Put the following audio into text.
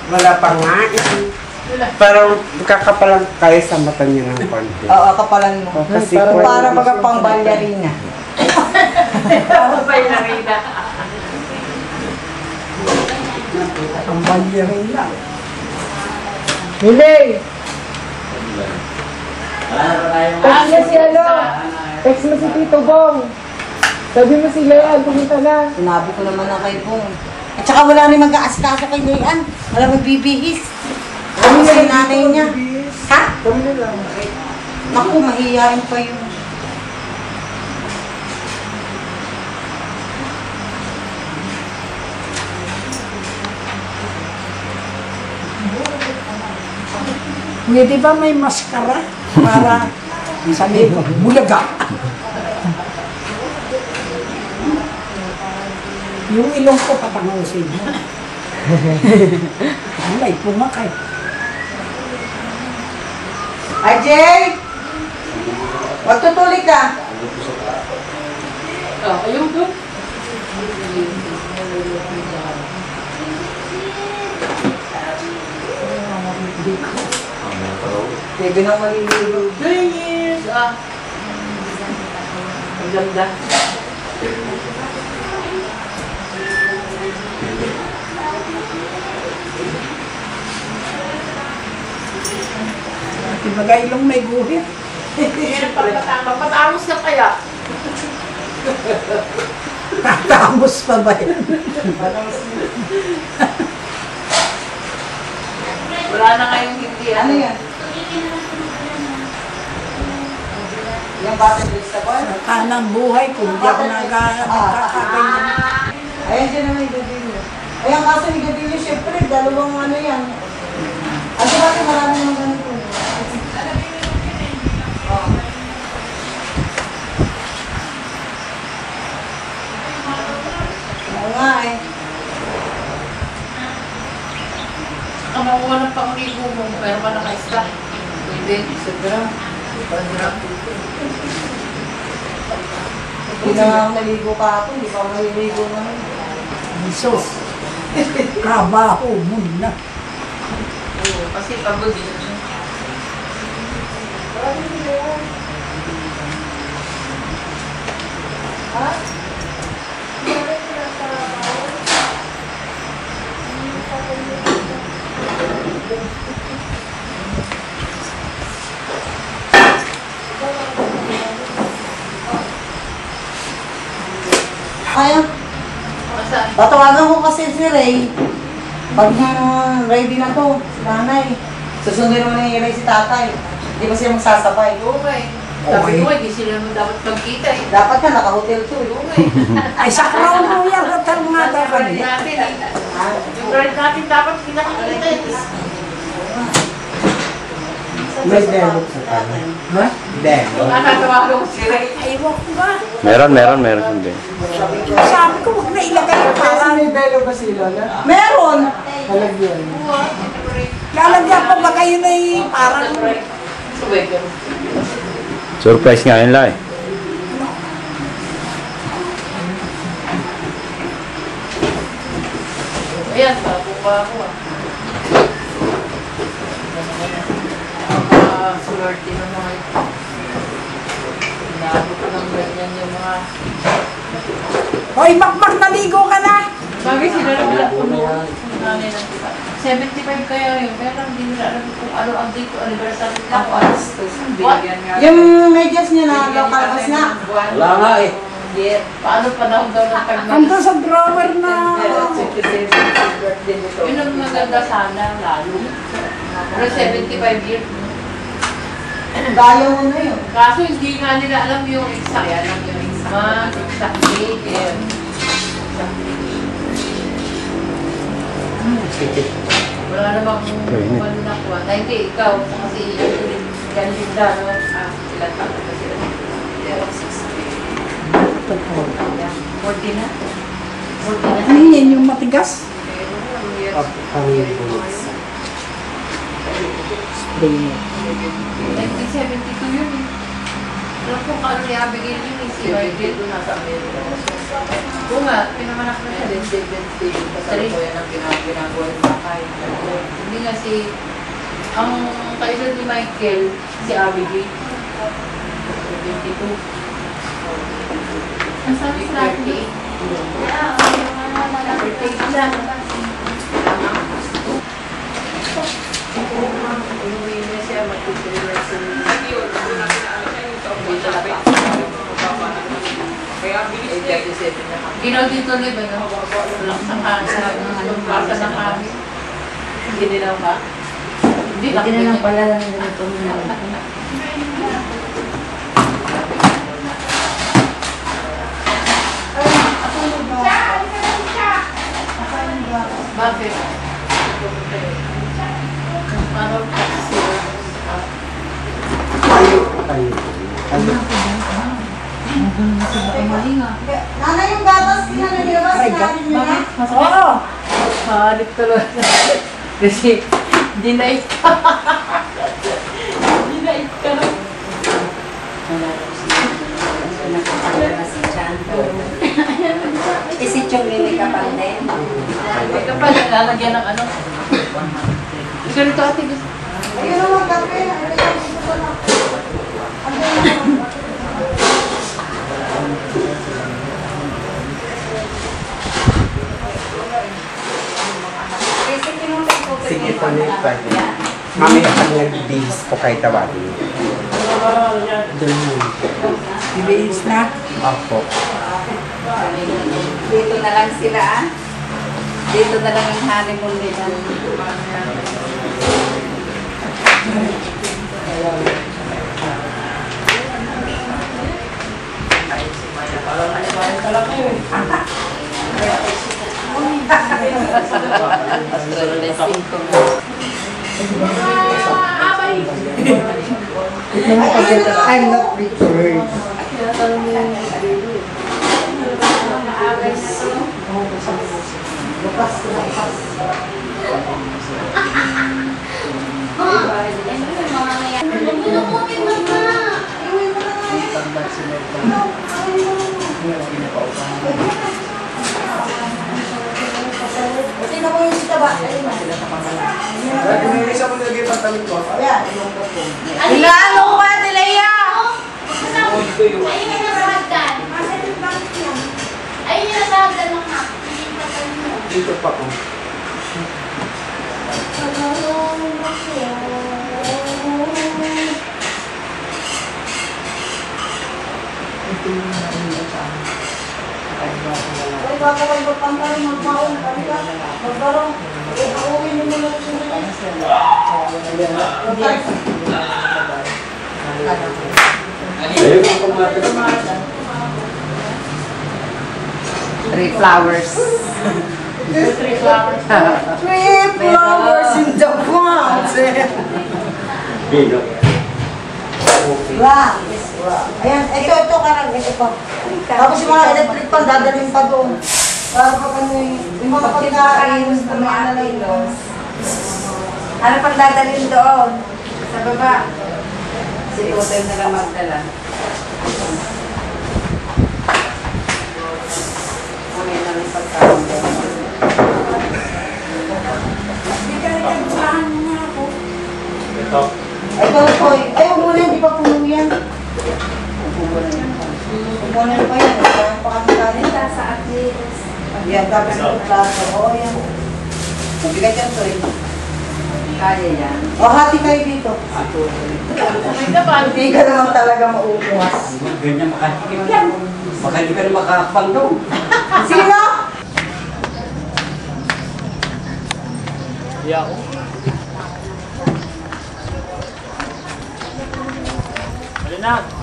Wala pa nga eh. Parang kakapalan kayo sa mata niyo ng konti. Oo, kapalan mo. Kasi para baga pang ballerina. Para ballerina. Ang ballerina. Hindi! Text mo si text mo si Tito Bong. Sabi mo si Leanne, pumunta na. Sinabi ko naman na kay Bong. At saka wala rin mag-aaskaso kay Leanne. Wala magbibihis. Kami sa nanay niya. Ha? Kami na lang. Naku, mahihain pa yun. Pwede ba may maskara para sabi ko, bulaga? Yung ilong ko patangusin mo. Alay, pumakay. Ajay! Magtutuloy ka. Ayun doon. Pwede nang maliligo. 2 years. Ang ganda. Dibaga ilong may guhit. Papatamos na kaya. Tatamos pa ba yan? Wala na ngayong hindi. Ano yan? Yung batang vegetable? Sa kanang buhay ko, hindi ako nagkakaganyan. Ayan dyan naman yung gadilyo. Ayan kaso ni gadilyo, syempre, dalawang ano yan. At bakit marami naman ganito? Oo nga eh. Kamakuha ng pangrigo mo, pero pa naka-stack. Pwede, isa gram. Hindi na nga ako naligo ka ako, hindi pa ako naliligo naman. Isos. Trabaho muna. Oo, kasi pagod din. Kaya, Saan? tatawagan ko kasi si Ray. Pag ready na to, si nanay. Susundin naman ni Ray si tatay. Hindi ba siya magsasabay? Okay. Sabi ko, hindi sila naman dapat magkita eh. Dapat ka, naka-hotel to eh. Okay. Ay, sa crown mo yan, hotel nga daw Yung bride kanina. natin eh. Yung bride natin dapat pinakikita eh. May demo sa kanya. Ha? Demo. Nakatawagan ko si Ray. Ewan ko ba? Meron hindi. Sabi ko, huwag na ilagay yung Kasi parang. may demo ba si Lola? Meron! Halagyan. Lalagyan ko ba kayo na parang. Suwego. Surprise nga yun lang eh. Ayan, papo pa ako ah. Swerte na mga ito. Inabot ng ganyan yung mga... Hoy, makmak, naligo ka na! Bagay sila na wala po noon. Nanay ng tita. 75 kaya yun. Kaya lang hindi nila alam kung ano ang date ko. Anniversary lang ko. What? Yung medyas niya na kalabas na. Wala nga eh. Paano panahon daw ng tagmag? Ando sa drawer na. Yun ang maganda sana lalo. Pero 75 years. Dayaw mo na yun. Kaso hindi nga nila alam yung exact. Alam yung exact, exact date. Wala namang ano nakuha. Na hindi, ikaw. Kasi Galinda, no? Ilan pa ba sila? 40 na? 40 na? Ano yan, yung matigas? Spray mo. 1972 yun eh. Alam ko kung ano niya bigyan yun eh. Si Biden doon nasa Amerika. Oo nga, pinamanak na siya. Sa rin. Ginagawa ng bakay. nga ang kailan ni Michael, si Abigail. 22. Ang sabi sa akin? Birthday siya. Umuwi na siya, mag-tutuloy sa ginaw dito na ba na walang sa pasa ng kami? Hindi nila ba? Hindi Hindi na lang pala lang ganito na. Bakit? Parang kasi Nanay, yung gatas, pinanagilabas na natin nyo na? Oo. halit talaga. Kasi, dinait ka. Dinait ka. Si Chong Lili ka pa din. May kapal, lalagyan ng ano. Ganito ate gusto. Ayun naman, kape. Sige po, pwede. Mamaya pag nag-bihis po kayo tawagin. Doon yun. Bibihis na. Opo. Dito na lang sila, ah. Dito na lang ang honeymoon nila. I'm not prepared. Sino mo yung sitaba? Inaano ko ba, Tilea? Ayun yung nasa hagdan. Ayun yung nasa hagdan ng hap. Dito pa po. Ay, baka magpapang ka rin magpaon. Kami ka, magbarong. Uuwi mo muna sa sunod. Three flowers. Three flowers. Three flowers in the box. Wow. Ayan, ito karang, ito pa. Tapos yung mga electric pan, dadalhin pa doon. Para pag ano yung mga pagkain, na may ano lang doon. Ano pang dadalhin doon? Sa baba. Si Totoy na lang magdala. Kunin na lang pagkain doon. Ito, Toy. Ay, huwag muna, hindi pa puno yan. Muna pa yan. Kaya pa kami kanin. Yan, tapos yung plato. Oo, yan. Mabigat yan, Toy. Kaya yan. O, hati kayo dito. May kapal. Hindi ka naman talaga mauuwas. Ganyan makakikip yan. Baka hindi ka na makakapang doon. Sino? Alin na?